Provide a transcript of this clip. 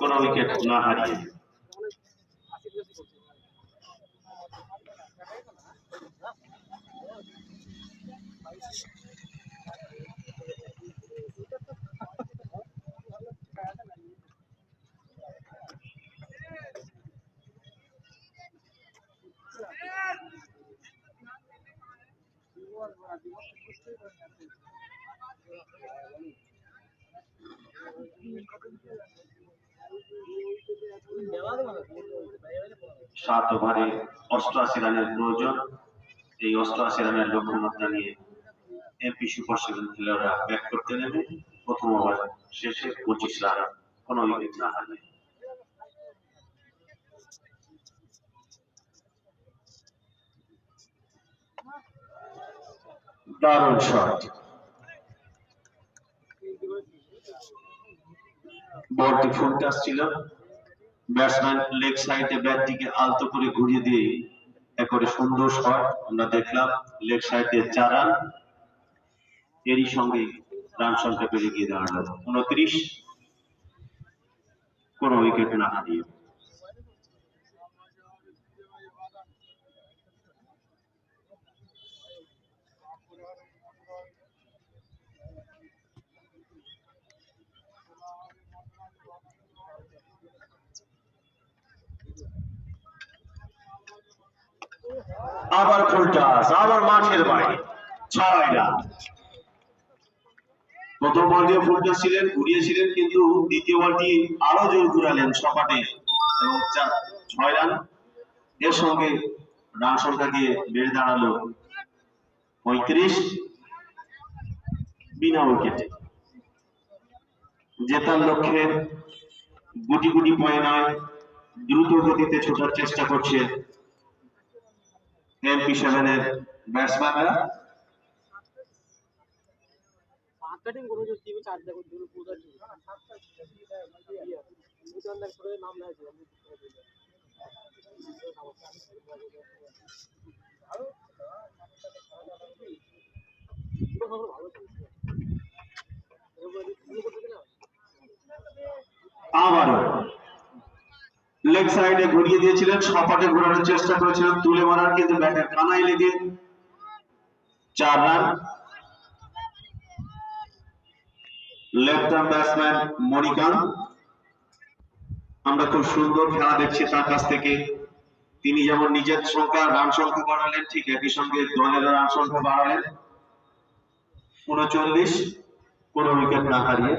কোনো উইকেট না হারিয়ে। সাত ওভারে 88 রানের প্রয়োজন। এই 88 রানের লক্ষ্যমাত্রা নিয়ে এমপি সুপার 7 খেলোয়াড়রা ব্যাট করতে নেমে প্রথম ওভার শেষে 25 রান, কোনো উইকেট না হারিয়ে। দারুণ শট, বলটি ফুল টাচ ছিল। ব্যাটসম্যান লেগ সাইডে ব্যাটটিকে আলতো করে ঘুরিয়ে দিয়ে একবারে সুন্দর শট আমরা দেখলাম। লেগ সাইডে 4 রান, এরই সঙ্গে রান সংখ্যা বেড়ে গিয়ে দাঁড়ালো 29, কোনো উইকেট না হারিয়ে। আবার ফুল টাচ, আবার মাঠের বাইরে 6 রান। প্রথম বল দিয়ে ফুল টাচ ছিলেন, ঘুরিয়েছিলেন, কিন্তু দ্বিতীয় বলটি আরো জোর ঘুরালেন সপাটে এবং 6 রান। এর সঙ্গে রান সংখ্যা গিয়ে বেড়ে দাঁড়ালো 35, বিনা উইকেটে। জেতার লক্ষ্যে গুটি গুটি পয়ে নয়, দ্রুত গতিতে ছোটার চেষ্টা করছে এমপি 7 এর ব্যাটসম্যানরা। আবারও লেগ সাইডে ঘুরিয়ে দিয়েছিলেন, সপাটে ঘোরানোর চেষ্টা করেছিলেন তুলে মারার, কিন্তু ব্যাটের কানায় লেগে 4 run. Left arm batsman Manikant, আমরা খুব সুন্দর খেলা দেখছি তার কাছ থেকে। তিনি যেমন নিজের রান সংখ্যা বাড়ালেন, ঠিক একই সঙ্গে দলের রান সংখ্যা বাড়ালেন 39, কোনো উইকেট না হারিয়ে।